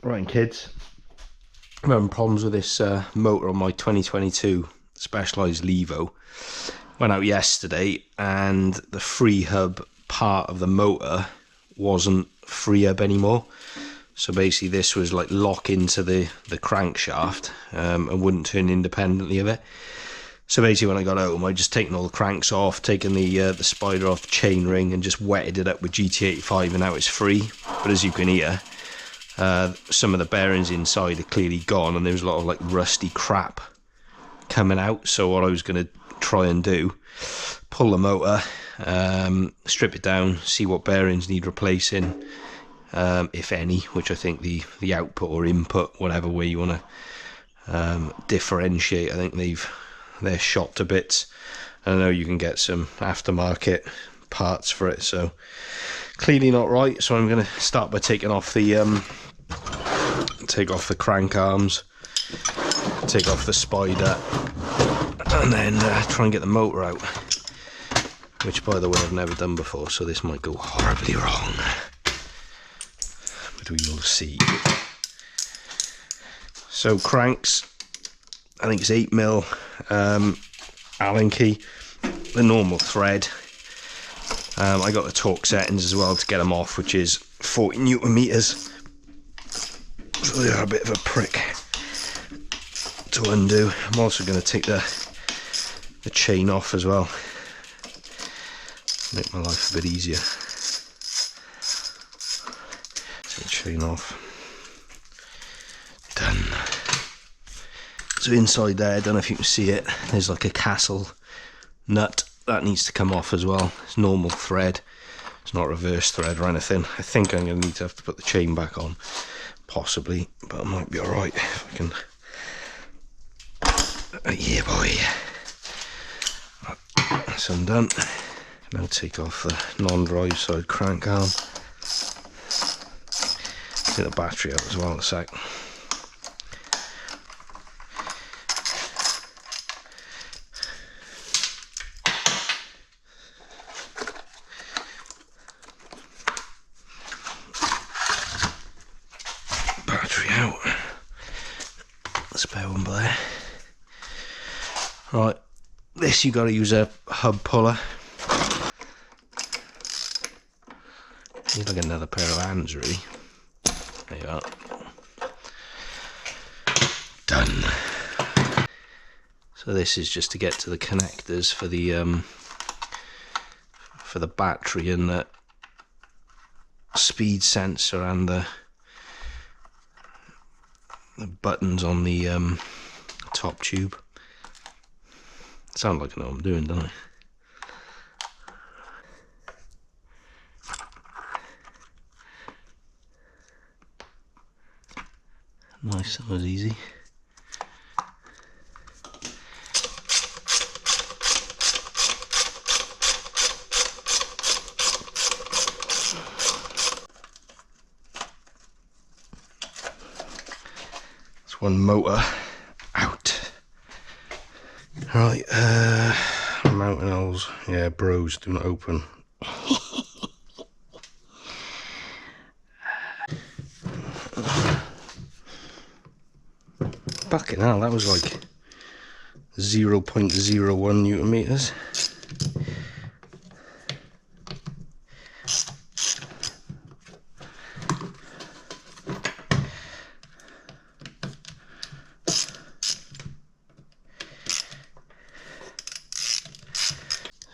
Right, kids, I'm having problems with this motor on my 2022 Specialized Levo. Went out yesterday and the free hub part of the motor wasn't free hub anymore. So basically this was like lock into the crankshaft and wouldn't turn independently of it. So basically when I got home, I'd just taken all the cranks off, taken the spider off the chain ring and just wetted it up with GT85, and now it's free. But as you can hear, some of the bearings inside are clearly gone and there's a lot of like rusty crap coming out. So what I was going to try and do, pull the motor, strip it down, see what bearings need replacing, if any, which I think the output or input, whatever way you want to differentiate, I think they're shot to bits. I know you can get some aftermarket parts for it, so clearly not right. So I'm going to start by taking off the crank arms, take off the spider, and then try and get the motor out, which by the way I've never done before, so this might go horribly wrong, but we will see. So cranks, I think it's 8mm Allen key, the normal thread. I got the torque settings as well to get them off, which is 40 Newton meters. So they are a bit of a prick to undo. I'm also going to take the chain off as well, make my life a bit easier. Take the chain off. Done. So inside there, I don't know if you can see it, there's like a castle nut that needs to come off as well. It's normal thread, it's not reverse thread or anything. I think I'm going to need to have to put the chain back on, possibly, but I might be alright if I can. Yeah, boy. That's undone. Now take off the non-drive side crank arm. Take the battery out as well in a sec. Battery out. Spare one there. Right, this you got to use a hub puller. Need like another pair of hands, really. There you are. Done. So this is just to get to the connectors for the battery and the speed sensor and the buttons on the top tube. Sound like I know what I'm doing, don't I? Nice, that was easy. It's one motor out. Right, mountain holes, yeah, Brose, do not open. Fucking hell, that was like 0.01 Newton meters.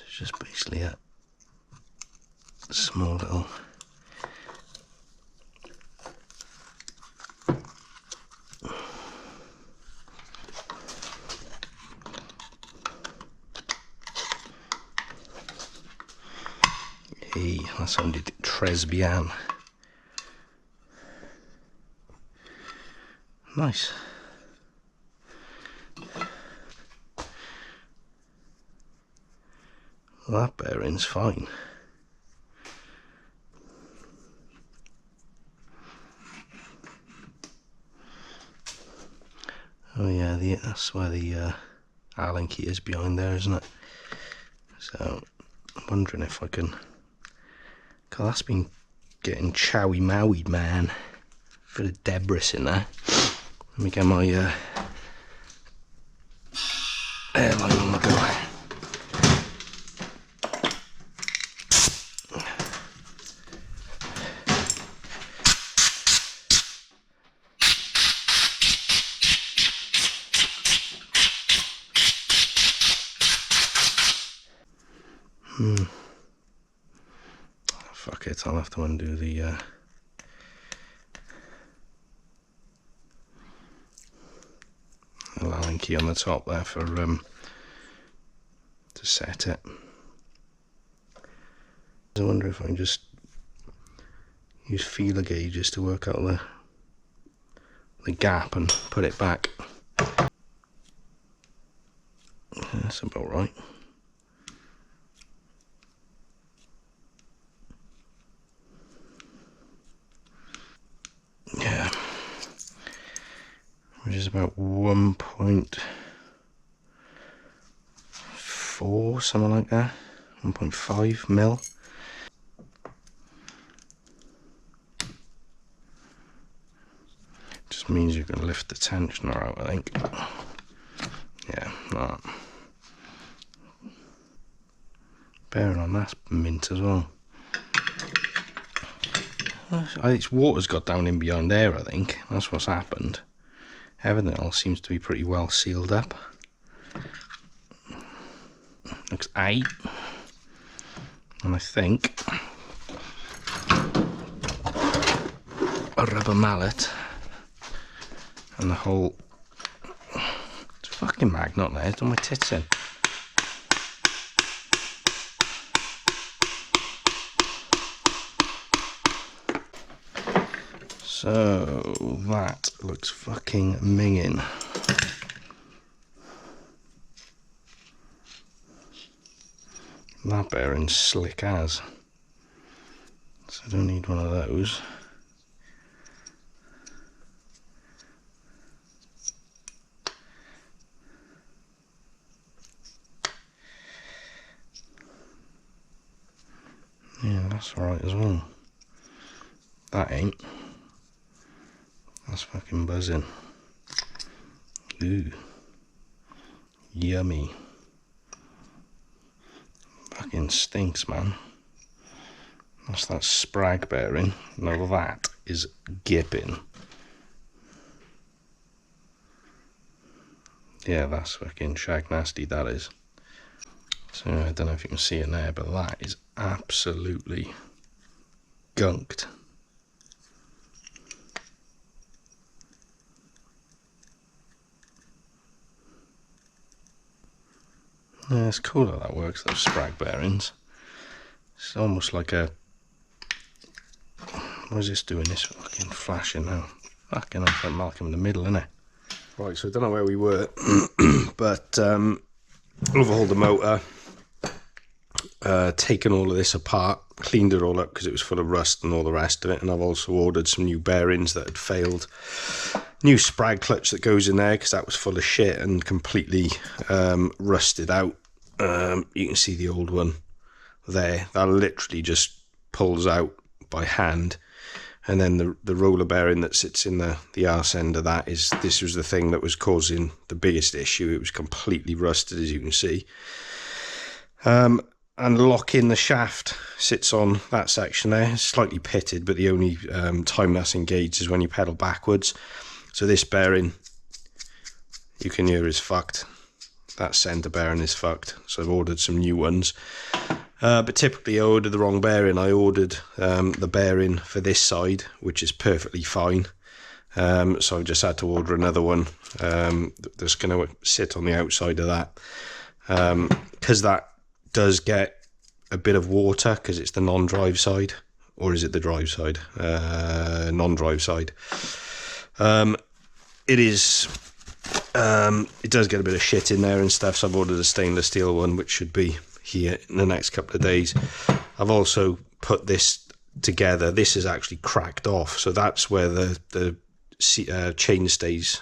It's just basically a small little hey, that sounded très bien. Nice. Well, that bearing's fine. Oh yeah, that's where the Allen key is behind there, isn't it? So I'm wondering if I can, cause that's been getting chowy-mowied, man. bit of debris in there. Let me get my airline on the go. Fuck it, I'll have to undo the Allen key on the top there for to set it. I wonder if I can just use feeler gauges to work out the gap and put it back. That's about right. Yeah, which is about 1.4, something like that, 1.5 mil. Just means you can lift the tensioner out, I think. Yeah, that. Bearing on that's mint as well. Its water's got down in behind there, I think. That's what's happened. Everything else seems to be pretty well sealed up. Looks aight. And I think a rubber mallet and the whole... It's a fucking magnet there, it's done my tits in. So that looks fucking minging. That bearing's slick as. So I don't need one of those. Yeah, that's alright as well. That ain't. That's fucking buzzing. Ooh. Yummy. Fucking stinks, man. That's that Sprag bearing. Now that is gipping. Yeah, that's fucking shag nasty, that is. So I don't know if you can see it there, but that is absolutely gunked. Yeah, it's cool how that works, those Sprag bearings. It's almost like a... What is this doing? This fucking flashing now. Fucking hell, like Malcolm in the Middle, isn't it? Right, so I don't know where we were, but overhauled the motor, taken all of this apart, cleaned it all up because it was full of rust and all the rest of it, and I've also ordered some new bearings that had failed. New Sprag clutch that goes in there because that was full of shit and completely rusted out. You can see the old one there. That literally just pulls out by hand. And then the roller bearing that sits in the arse end of that this was the thing that was causing the biggest issue. It was completely rusted, as you can see. And locking the shaft sits on that section there. It's slightly pitted, but the only time that's engaged is when you pedal backwards. So this bearing, you can hear, is fucked. That centre bearing is fucked. So I've ordered some new ones. But typically I ordered the wrong bearing. I ordered the bearing for this side, which is perfectly fine. So I've just had to order another one that's going to sit on the outside of that. Because that does get a bit of water, because it's the non-drive side. Or is it the drive side? Non-drive side. It does get a bit of shit in there and stuff, so I've ordered a stainless steel one, which should be here in the next couple of days. I've also put this together. This is actually cracked off, so that's where the chainstay's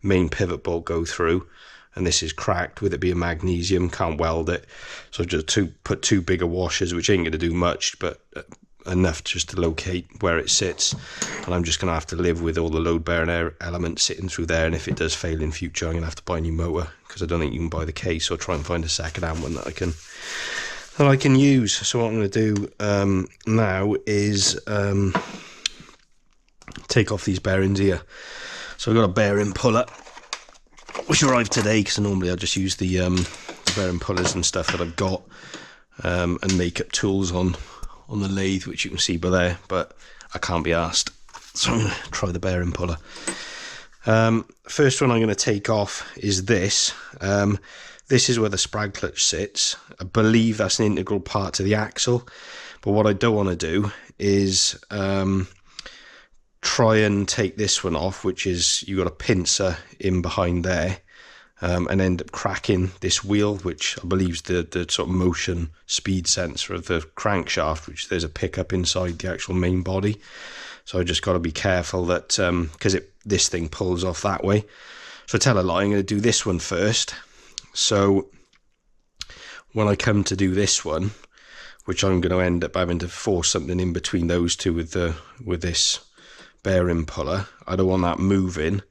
main pivot bolt go through, and this is cracked. With it being magnesium, can't weld it, so I've just put two bigger washers, which ain't going to do much, but enough just to locate where it sits, and I'm just going to have to live with all the load bearing elements sitting through there. And if it does fail in future, I'm going to have to buy a new motor, because I don't think you can buy the case, or try and find a second hand one that I can use. So what I'm going to do now is take off these bearings here. So I've got a bearing puller which arrived today, because normally I just use the bearing pullers and stuff that I've got, and makeup tools on the lathe, which you can see by there, but I can't be arsed, so I'm going to try the bearing puller. First one I'm going to take off is this. This is where the Sprag clutch sits. I believe that's an integral part to the axle, but what I don't want to do is try and take this one off, which is, you've got a pincer in behind there, and end up cracking this wheel, which I believe is the sort of motion speed sensor of the crankshaft, which there's a pickup inside the actual main body. So I just got to be careful that, because this thing pulls off that way. So I tell a lie, I'm going to do this one first. So when I come to do this one, which I'm going to end up having to force something in between those two with this bearing puller, I don't want that moving,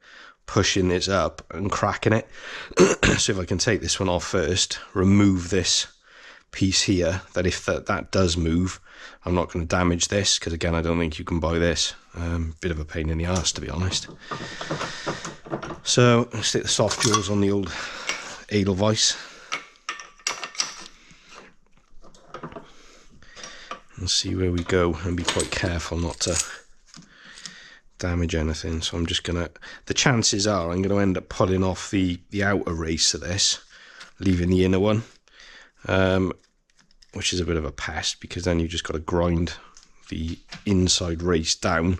pushing this up and cracking it. So if I can take this one off first, remove this piece here, that if that does move, I'm not going to damage this, because again, I don't think you can buy this. Bit of a pain in the arse, to be honest. So I'll stick the soft jaws on the old Edelweiss and see where we go, and be quite careful not to damage anything. So I'm just gonna, the chances are I'm gonna end up pulling off the outer race of this, leaving the inner one, which is a bit of a pest, because then you just got to grind the inside race down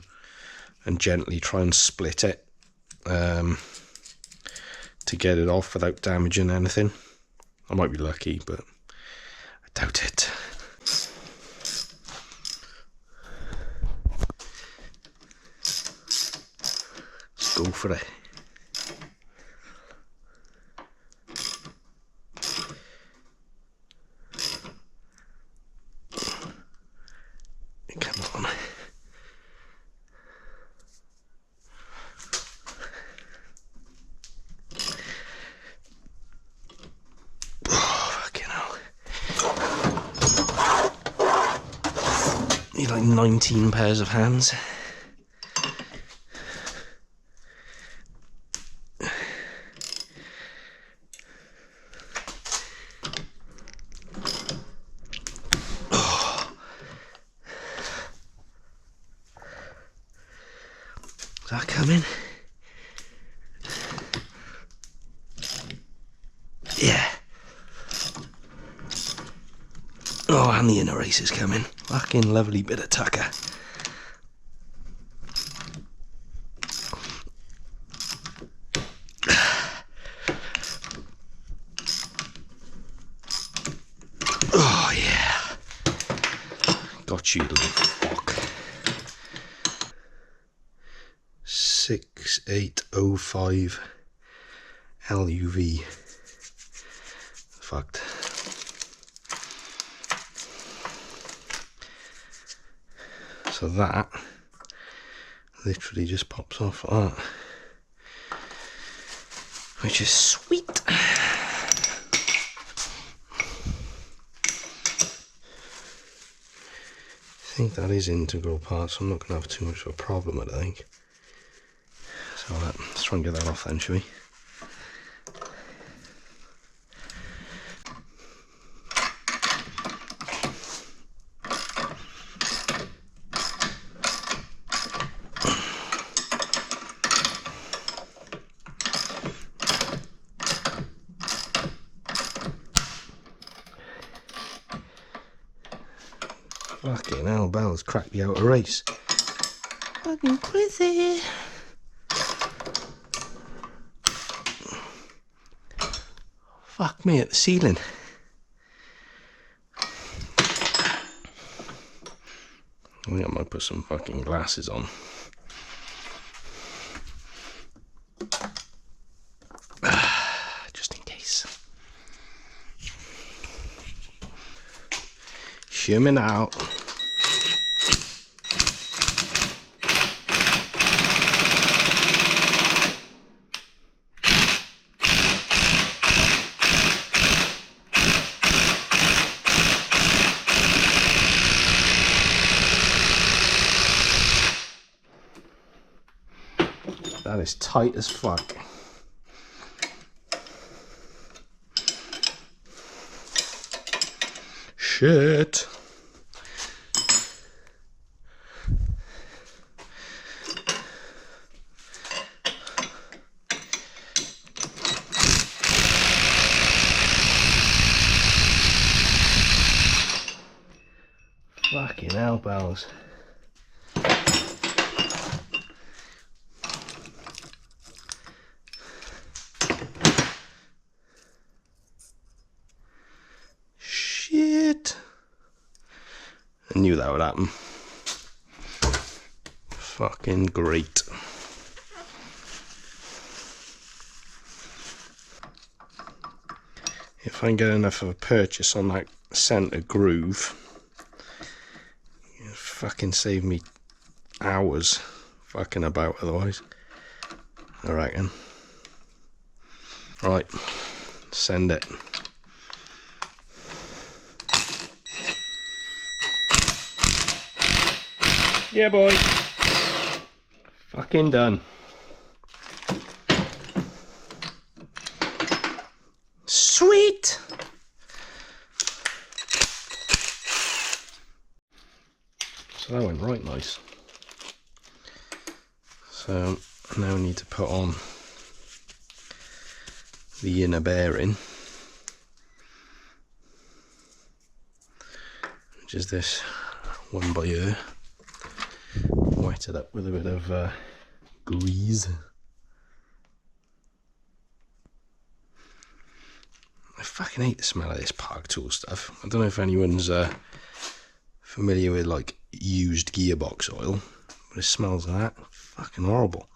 and gently try and split it to get it off without damaging anything. I might be lucky, but I doubt it. Let's go for it. Come on. Need like 19 pairs of hands. Is that coming? Yeah. Oh, and the inner race is coming. Fucking lovely bit of tucker. Oh yeah. Got you, little fuck. 6805 LLV. Fucked. So that literally just pops off like that, which is sweet. I think that is integral part, so I'm not going to have too much of a problem, I think. So let's try and get that off then, shall we? Fucking hell, Bell's cracked the outer race. Fucking crazy. Fuck me at the ceiling. I think I might put some fucking glasses on. Just in case. Shimming out. That is tight as fuck. Shit. Fucking hell, bells. Shit. I knew that would happen. Fucking great. If I can get enough of a purchase on that centre groove, it'll fucking save me hours fucking about otherwise, I reckon. Right, send it. Yeah, boy. Fucking done. Sweet. So that went right nice. So now I need to put on the inner bearing, which is this one by here. Wet it up with a bit of grease. I fucking hate the smell of this Park Tool stuff. I don't know if anyone's familiar with like used gearbox oil, but it smells like that. Fucking horrible.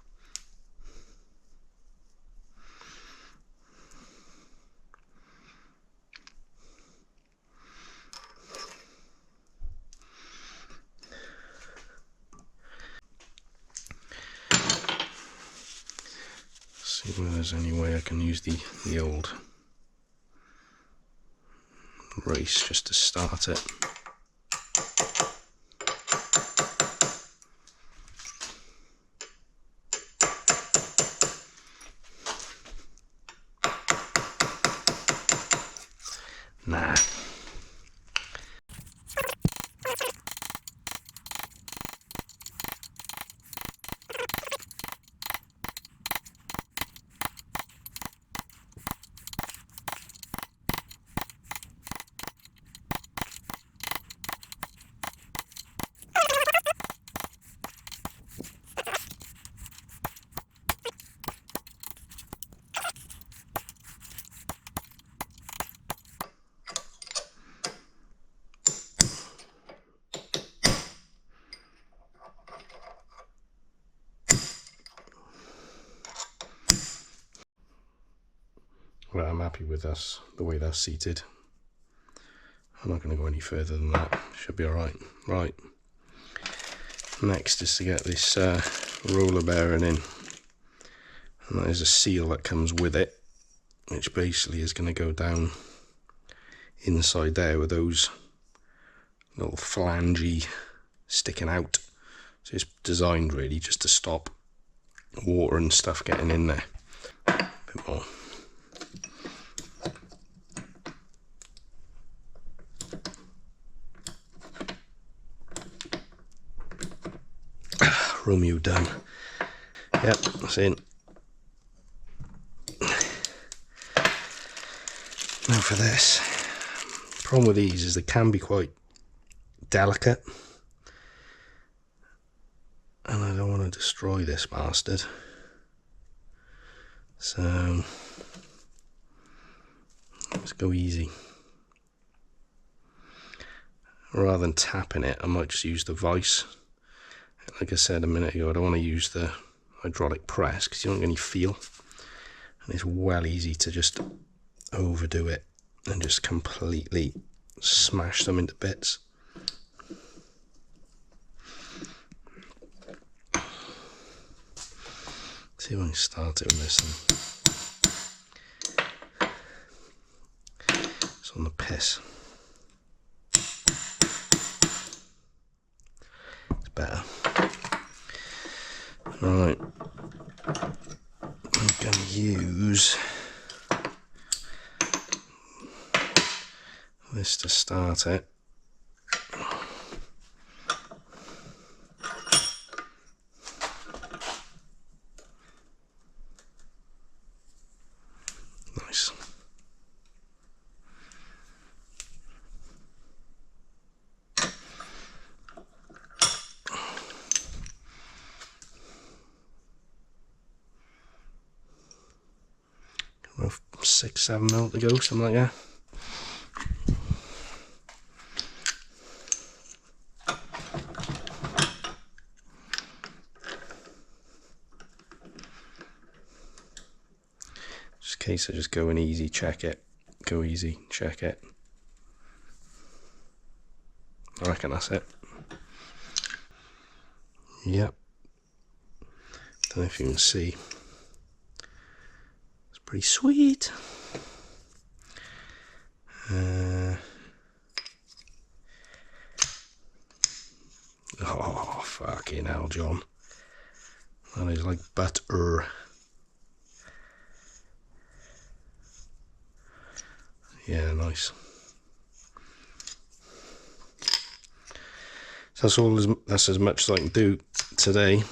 See whether there's any way I can use the old race just to start it. Nah. Well, I'm happy with us, the way that's seated. I'm not going to go any further than that. Should be alright. Right. Next is to get this roller bearing in. And that is a seal that comes with it, which basically is going to go down inside there with those little flangey sticking out. So it's designed really just to stop water and stuff getting in there. A bit more. Romeo done. Yep, that's in. Now for this. The problem with these is they can be quite delicate. And I don't want to destroy this bastard. So let's go easy. Rather than tapping it, I might just use the vice. Like I said a minute ago, I don't want to use the hydraulic press because you don't get any feel. And it's well easy to just overdo it and just completely smash them into bits. See if I can start it with this one. It's on the piss. It's better. Right. I'm going to use this to start it. Nice. About 6-7 mil to go, something like that. Just in case I just go in easy, check it. Go easy, check it. I reckon that's it. Yep. Don't know if you can see. It's pretty sweet. Oh, fucking hell, John. That is like butter. Yeah, nice. So that's as much as I can do today.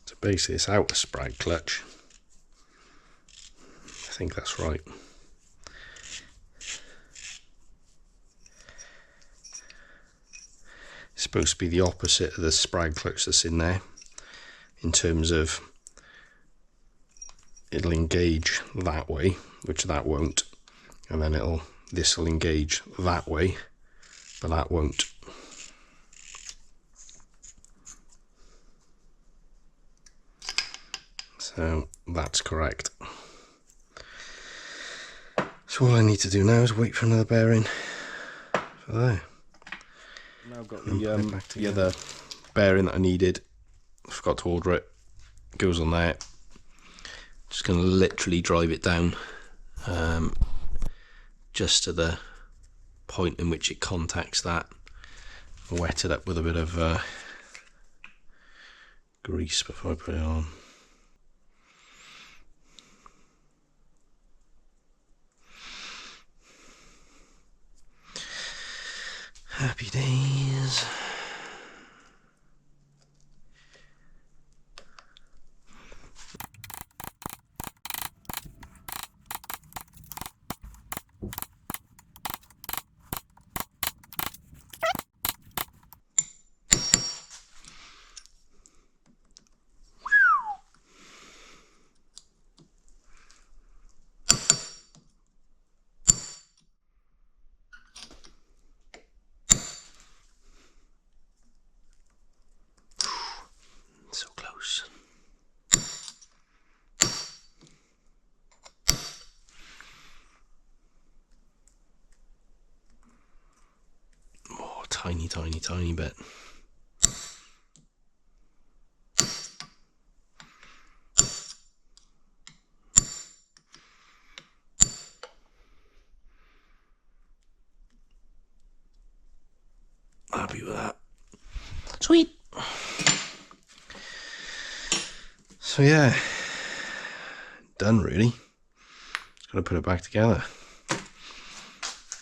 So basically it's out of Sprag clutch. I think that's right. It's supposed to be the opposite of the Sprag clutch that's in there, in terms of it'll engage that way, which that won't, and then this will engage that way, but that won't. So that's correct. So all I need to do now is wait for another bearing for there. Now I've got the other bearing that I needed. I forgot to order it. It goes on there. Just going to literally drive it down just to the point in which it contacts that. Wet it up with a bit of grease before I put it on. Happy days. So close. Oh, tiny, tiny, tiny bit. Happy with that. Sweet. So yeah, done really. Just gotta put it back together.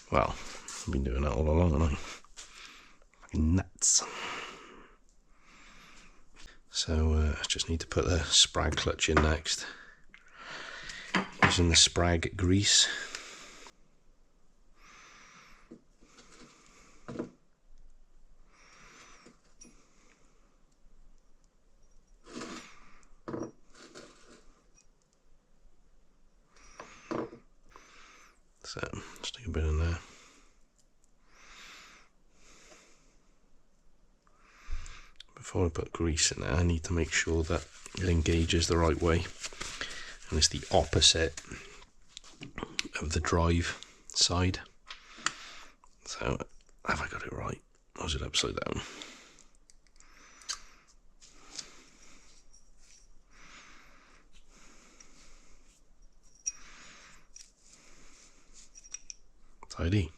Well, I've been doing that all along, haven't I? Fucking nuts. So I just need to put the Sprag clutch in next, using the Sprag grease. So, stick a bit in there. Before I put grease in there, I need to make sure that it engages the right way. And it's the opposite of the drive side. So, have I got it right? Or is it upside down? tidy.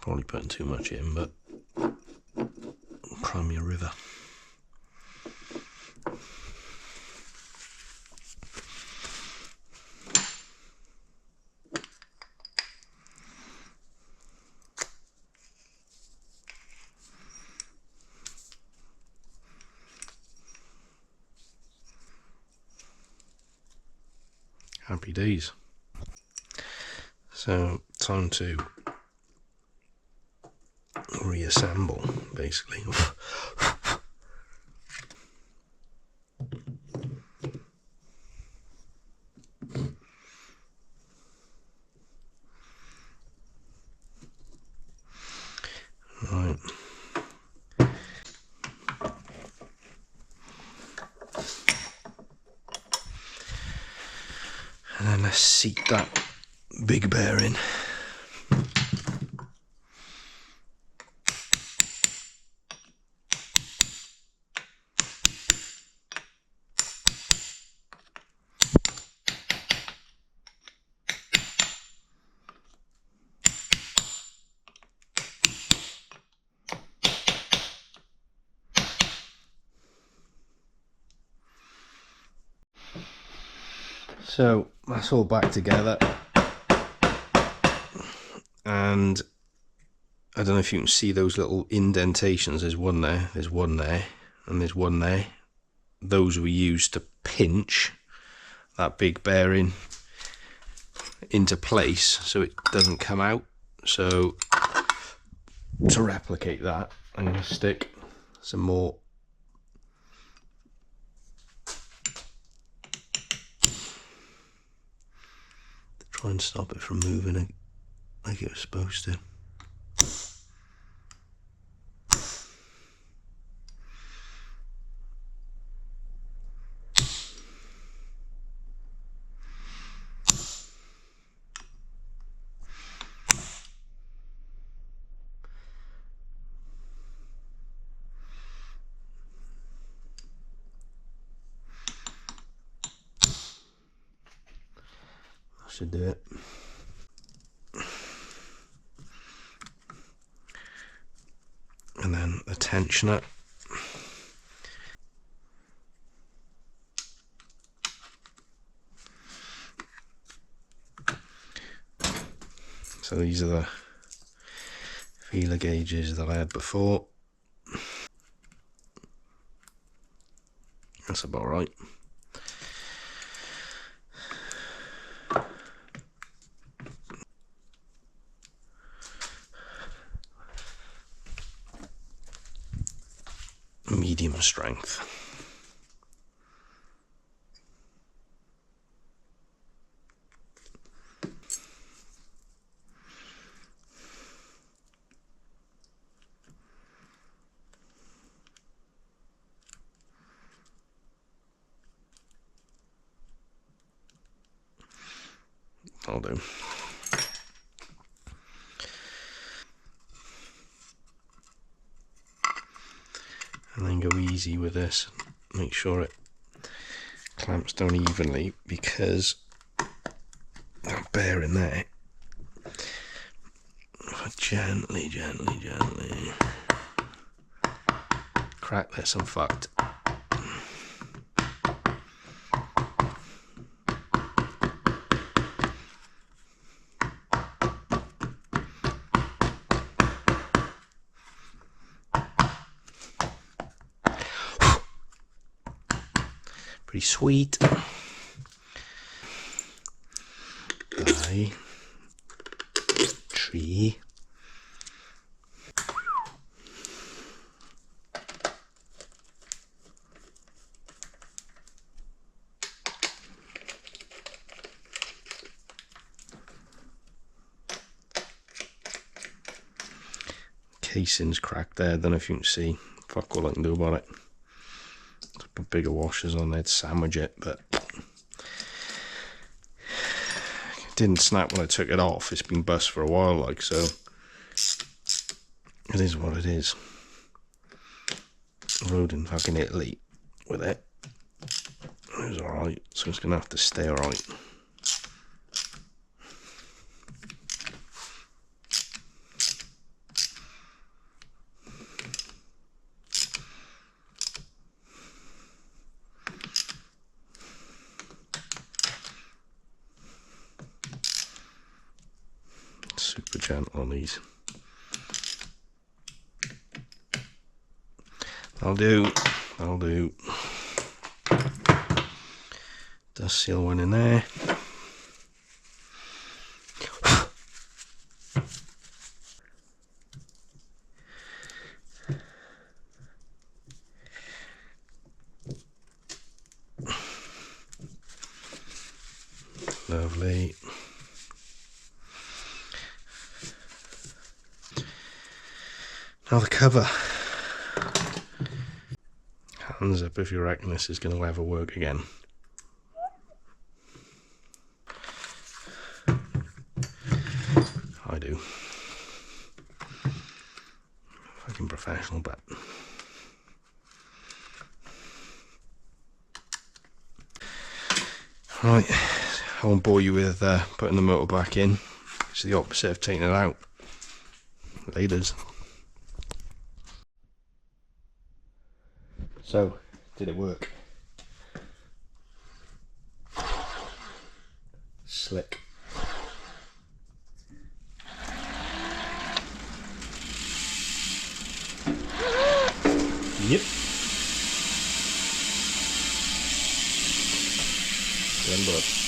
Probably putting too much in, but cry me a river. Happy days. So, time to reassemble, basically. Right. And then let's seat that big bearing. So that's all back together, and I don't know if you can see those little indentations. There's one there, there's one there, and there's one there. Those we used to pinch that big bearing into place so it doesn't come out. So to replicate that, I'm going to stick some more to try and stop it from moving like it was supposed to. Should do it. And then the tensioner. So these are the feeler gauges that I had before. That's about right. Medium strength. I'll do. And then go easy with this. Make sure it clamps down evenly, because that bearing there, if I gently crack this, I'm fucked. Pretty sweet. By tree. Casing's cracked there, don't know if you can see. Fuck all I can do about it. Put bigger washers on there to sandwich it, but it didn't snap when I took it off. It's been bust for a while, like, so it is what it is. I rode in fucking Italy with it. It was alright, so it's going to have to stay alright. Super gentle on these. That'll do, that'll do. Dust seal one in there. Lovely. Now the cover. Hands up if you reckon this is going to ever work again. I do. Fucking professional, but right, I won't bore you with putting the motor back in. It's the opposite of taking it out. Laters. So, did it work? Slick. Yep. Remember it.